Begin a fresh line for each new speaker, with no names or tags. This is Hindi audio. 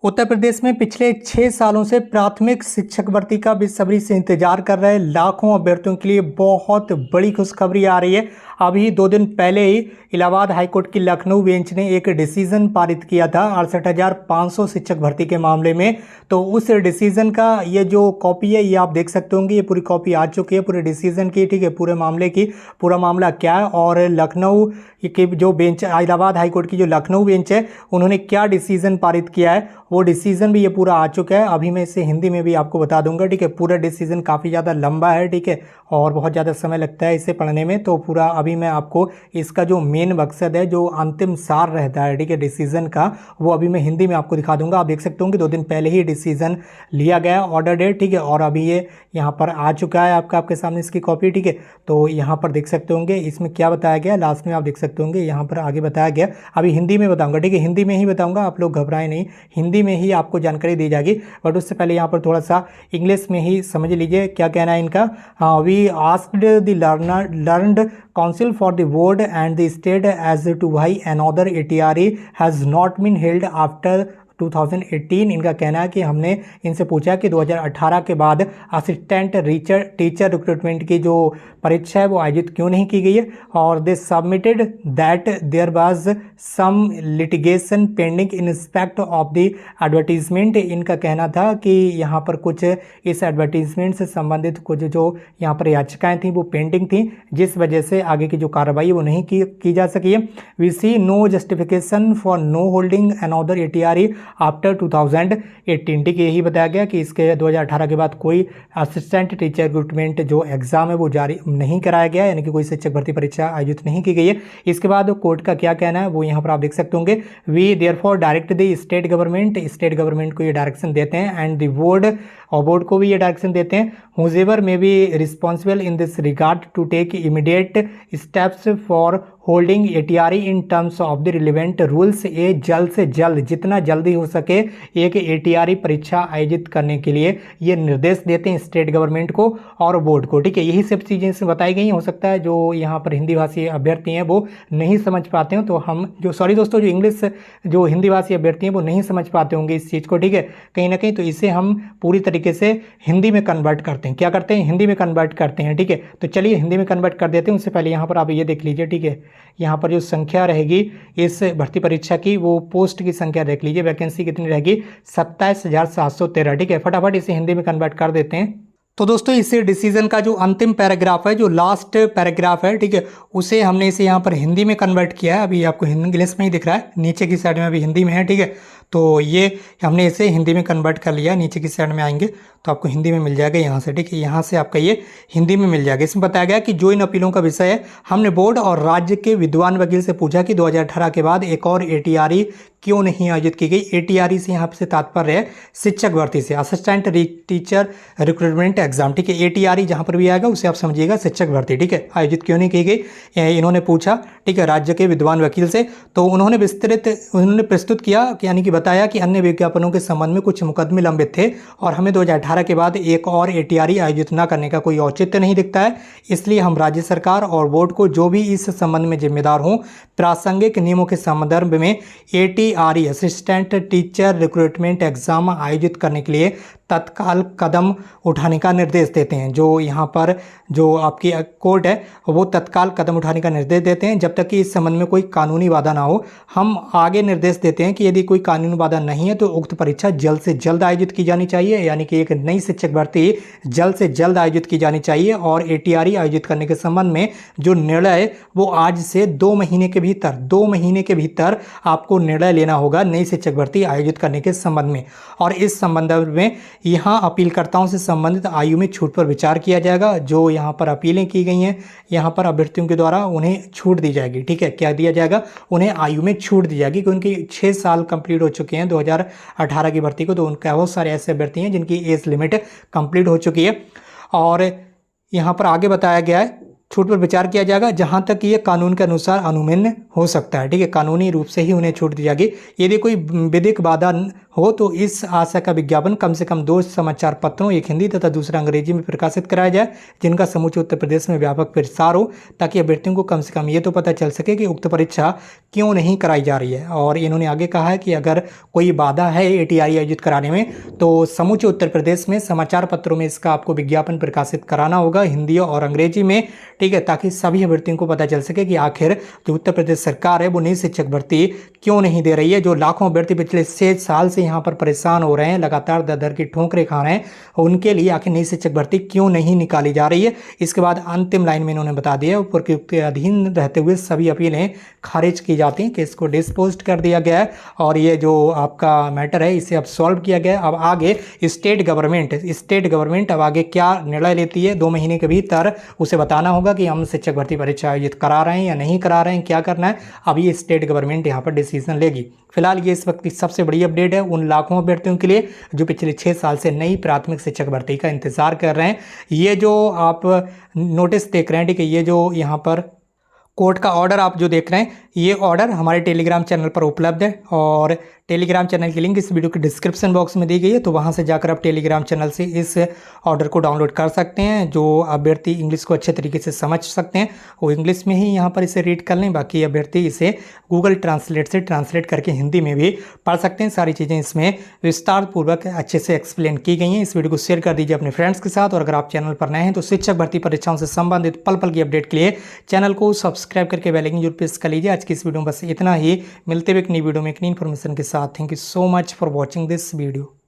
उत्तर प्रदेश में पिछले 6 सालों से प्राथमिक शिक्षक भर्ती का बेसब्री से इंतजार कर रहे लाखों अभ्यर्थियों के लिए बहुत बड़ी खुशखबरी आ रही है। अभी 2 दिन पहले ही इलाहाबाद हाईकोर्ट की लखनऊ बेंच ने एक डिसीजन पारित किया था 68,500 शिक्षक भर्ती के मामले में। तो उस डिसीजन का ये जो कॉपी है ये आप देख सकते होंगे, ये पूरी कॉपी आ चुकी है पूरे डिसीजन की, ठीक है, पूरे मामले की, पूरा मामला क्या है और लखनऊ की जो बेंच, इलाहाबाद हाईकोर्ट की जो लखनऊ बेंच है, उन्होंने क्या डिसीजन पारित किया है, वो डिसीजन भी ये पूरा आ चुका है। अभी मैं इसे हिंदी में भी आपको बता दूंगा, ठीक है। पूरा डिसीजन काफ़ी ज़्यादा लंबा है, ठीक है, और बहुत ज़्यादा समय लगता है इसे पढ़ने में। तो पूरा अभी मैं आपको इसका जो मेन मकसद है, जो अंतिम सार रहता है, ठीक है, डिसीजन का, वो अभी मैं हिंदी में आपको दिखा दूंगा। आप देख सकते होंगे 2 दिन पहले ही डिसीजन लिया गया, ऑर्डर डेट, ठीक है, और अभी ये यहाँ पर आ चुका है आपके सामने इसकी कॉपी, ठीक है। तो यहाँ पर देख सकते होंगे इसमें क्या बताया गया, लास्ट में आप देख सकते होंगे यहाँ पर आगे बताया गया। अभी हिंदी में बताऊँगा, ठीक है, हिंदी में ही बताऊँगा, आप लोग घबराएं नहीं, हिंदी में ही आपको जानकारी दी जाएगी। बट उससे पहले यहाँ पर थोड़ा सा इंग्लिश में ही समझ लीजिए क्या कहना है इनका। We asked the learned counsel for the board and the state as to why another ATRE has not been held after 2018। इनका कहना है कि हमने इनसे पूछा कि 2018 के बाद असिस्टेंट टीचर रिक्रूटमेंट की जो परीक्षा है वो आयोजित क्यों नहीं की गई है, और they submitted that there was some litigation pending in respect of the advertisement. इनका कहना था कि यहाँ पर कुछ इस एडवर्टीजमेंट से संबंधित कुछ जो यहाँ पर याचिकाएं थी वो पेंडिंग थी, जिस वजह से आगे की जो कार्रवाई है वो नहीं की जा सकी है। We see no justification for no holding another ATRE after 2018, ठीक है, यही बताया गया कि इसके 2018 के बाद कोई असिस्टेंट टीचर रिक्रूटमेंट जो एग्जाम है वो जारी नहीं कराया गया, यानी कि कोई शिक्षक भर्ती परीक्षा आयोजित नहीं की गई है। इसके बाद कोर्ट का क्या कहना है वो यहाँ पर आप देख सकते होंगे। We therefore direct the state government को ये डायरेक्शन देते हैं एंड द बोर्ड, और बोर्ड को भी ये डायरेक्शन देते हैं, whoever may be responsible in this regard to take immediate steps for holding ATRE in terms of the relevant rules. ये जल्द से जल्द, जितना जल्दी हो सके, एक ATRE परीक्षा आयोजित करने के लिए ये निर्देश देते हैं स्टेट गवर्नमेंट को और बोर्ड को, ठीक है। यही सब चीज़ें इसमें बताई गई हैं। हो सकता है जो यहाँ पर हिंदी भाषी अभ्यर्थी हैं वो नहीं समझ पाते हो, तो हम जो जो इंग्लिश जो हिंदी भाषी अभ्यर्थी हैं वो नहीं समझ पाते होंगे इस चीज़ को, ठीक है, कहीं ना कहीं, तो इसे हम पूरी तरीके से हिंदी में कन्वर्ट करते हैं। क्या करते हैं? हिंदी में कन्वर्ट करते हैं, ठीक है। तो चलिए हिंदी में कन्वर्ट कर देते हैं। उससे पहले यहाँ पर आप ये देख लीजिए, ठीक है, यहाँ पर जो संख्या रहेगी इस भर्ती परीक्षा की, वो पोस्ट की संख्या देख लीजिए, वैकेंसी कितनी रहेगी, 27,713, ठीक है। फटाफट इसे हिंदी में कन्वर्ट कर देते हैं। तो दोस्तों इस डिसीजन का जो अंतिम पैराग्राफ है, जो लास्ट पैराग्राफ है, ठीक है, उसे हमने इसे यहाँ पर हिंदी में कन्वर्ट किया है। अभी आपको इंग्लिश में ही दिख रहा है, नीचे की साइड में अभी हिंदी में है, ठीक है। तो ये हमने इसे हिंदी में कन्वर्ट कर लिया। नीचे की साइड में आएंगे तो आपको हिंदी में मिल जाएगा यहाँ से, ठीक है, यहाँ से आपका ये हिंदी में मिल जाएगा। इसमें बताया गया कि जो इन अपीलों का विषय है, हमने बोर्ड और राज्य के विद्वान वकील से पूछा कि 2018 के बाद एक और ATRE क्यों नहीं आयोजित की गई। ATRE से यहाँ से तात्पर्य है शिक्षक भर्ती से, असिस्टेंट टीचर रिक्रूटमेंट एग्जाम, ठीक है। ATRE जहाँ पर भी आएगा उसे आप समझिएगा शिक्षक भर्ती, ठीक है, आयोजित क्यों नहीं की गई, इन्होंने पूछा, ठीक है, राज्य के विद्वान वकील से। तो उन्होंने प्रस्तुत किया, यानी कि बताया कि अन्य विज्ञापनों के संबंध में कुछ मुकदमे लंबित थे और हमें 2018 के बाद एक और ATRE आयोजित न करने का कोई औचित्य नहीं दिखता है। इसलिए हम राज्य सरकार और बोर्ड को, जो भी इस संबंध में जिम्मेदार हों, प्रासंगिक नियमों के संदर्भ में ATRE assistant teacher recruitment exam आयोजित करने के लिए तत्काल कदम उठाने का निर्देश देते हैं। जो यहाँ पर जो आपकी कोर्ट है वो तत्काल कदम उठाने का निर्देश देते हैं जब तक कि इस संबंध में कोई कानूनी बाधा ना हो। हम आगे निर्देश देते हैं कि यदि कोई कानूनी बाधा नहीं है तो उक्त परीक्षा जल्द से जल्द आयोजित की जानी चाहिए, यानी कि एक नई शिक्षक भर्ती जल्द से जल्द आयोजित की जानी चाहिए। और ATRE आयोजित करने के संबंध में जो निर्णय है वो आज से 2 महीने के भीतर आपको निर्णय लेना होगा नई शिक्षक भर्ती आयोजित करने के संबंध में। और इस संबंध में यहाँ अपीलकर्ताओं से संबंधित आयु में छूट पर विचार किया जाएगा। जो यहाँ पर अपीलें की गई हैं, यहाँ पर अभ्यर्थियों के द्वारा उन्हें छूट दी जाएगी, ठीक है। क्या दिया जाएगा? उन्हें आयु में छूट दी जाएगी, क्योंकि उनकी 6 साल कंप्लीट हो चुके हैं 2018 की भर्ती को। तो उनका बहुत सारे ऐसे अभ्यर्थी हैं जिनकी एज लिमिट कंप्लीट हो चुकी है। और यहाँ पर आगे बताया गया है छूट पर विचार किया जाएगा जहां तक ये कानून के अनुसार अनुमन्य हो सकता है। ठीक है, कानूनी रूप से ही उन्हें छूट दी जाएगी। यदि कोई विधिक बाधा हो तो इस आशय का विज्ञापन कम से कम 2 समाचार पत्रों, एक हिंदी तथा दूसरा अंग्रेजी में प्रकाशित कराया जाए, जिनका समूचे उत्तर प्रदेश में व्यापक प्रसार हो, ताकि अभ्यर्थियों को कम से कम ये तो पता चल सके कि उक्त परीक्षा क्यों नहीं कराई जा रही है। और इन्होंने आगे कहा है कि अगर कोई बाधा है ATRE आयोजित कराने में तो समूचे उत्तर प्रदेश में समाचार पत्रों में इसका आपको विज्ञापन प्रकाशित कराना होगा, हिंदी और अंग्रेजी में। ठीक है, ताकि सभी अभ्यर्थियों को पता चल सके कि आखिर जो उत्तर प्रदेश सरकार है वो नई शिक्षक भर्ती क्यों नहीं दे रही है। जो लाखों अभ्यर्थी पिछले 6 साल से यहाँ पर परेशान हो रहे हैं, लगातार दर दर की ठोकरें खा रहे हैं, उनके लिए आखिर नई शिक्षक भर्ती क्यों नहीं निकाली जा रही है। इसके बाद अंतिम लाइन में इन्होंने बता दिया, उपरोक्त के अधीन रहते हुए सभी अपीलें खारिज की जाती हैं, केस को डिस्पोज कर दिया गया है और ये जो आपका मैटर है इसे अब सॉल्व किया गया है। अब आगे स्टेट गवर्नमेंट अब आगे क्या निर्णय लेती है 2 महीने के भीतर उसे बताना होगा कि हम शिक्षक भर्ती परीक्षा आयोजित करा रहे हैं या नहीं करा रहे हैं, क्या करना है। अब ये स्टेट गवर्नमेंट यहाँ पर डिसीजन लेगी। फिलहाल ये इस वक्त की सबसे बड़ी अपडेट है उन लाखों अभ्यर्थियों के लिए जो पिछले 6 साल से नई प्राथमिक शिक्षक भर्ती का इंतजार कर रहे हैं। ये जो आप नोटिस देख रहे हैं, ठीक है, ये जो यहाँ पर कोर्ट का ऑर्डर आप जो देख रहे हैं, ये ऑर्डर हमारे टेलीग्राम चैनल पर उपलब्ध है और टेलीग्राम चैनल की लिंक इस वीडियो के डिस्क्रिप्शन बॉक्स में दी गई है, तो वहां से जाकर आप टेलीग्राम चैनल से इस ऑर्डर को डाउनलोड कर सकते हैं। जो अभ्यर्थी इंग्लिश को अच्छे तरीके से समझ सकते हैं वो इंग्लिश में ही यहाँ पर इसे रीड कर लें, बाकी अभ्यर्थी इसे गूगल ट्रांसलेट से ट्रांसलेट करके हिंदी में भी पढ़ सकते हैं। सारी चीज़ें इसमें विस्तार पूर्वक अच्छे से एक्सप्लेन की गई हैं। इस वीडियो को शेयर कर दीजिए अपने फ्रेंड्स के साथ और अगर आप चैनल पर नए हैं तो शिक्षक भर्ती परीक्षाओं से संबंधित पल पल की अपडेट के लिए चैनल को सब्सक्राइब करके बेल आइकन जरूर प्रेस कर लीजिए। आज की इस वीडियो में बस इतना ही, मिलते हुए एक नई वीडियो में एक नई इन्फॉर्मेशन के साथ। Thank you so much for watching this video.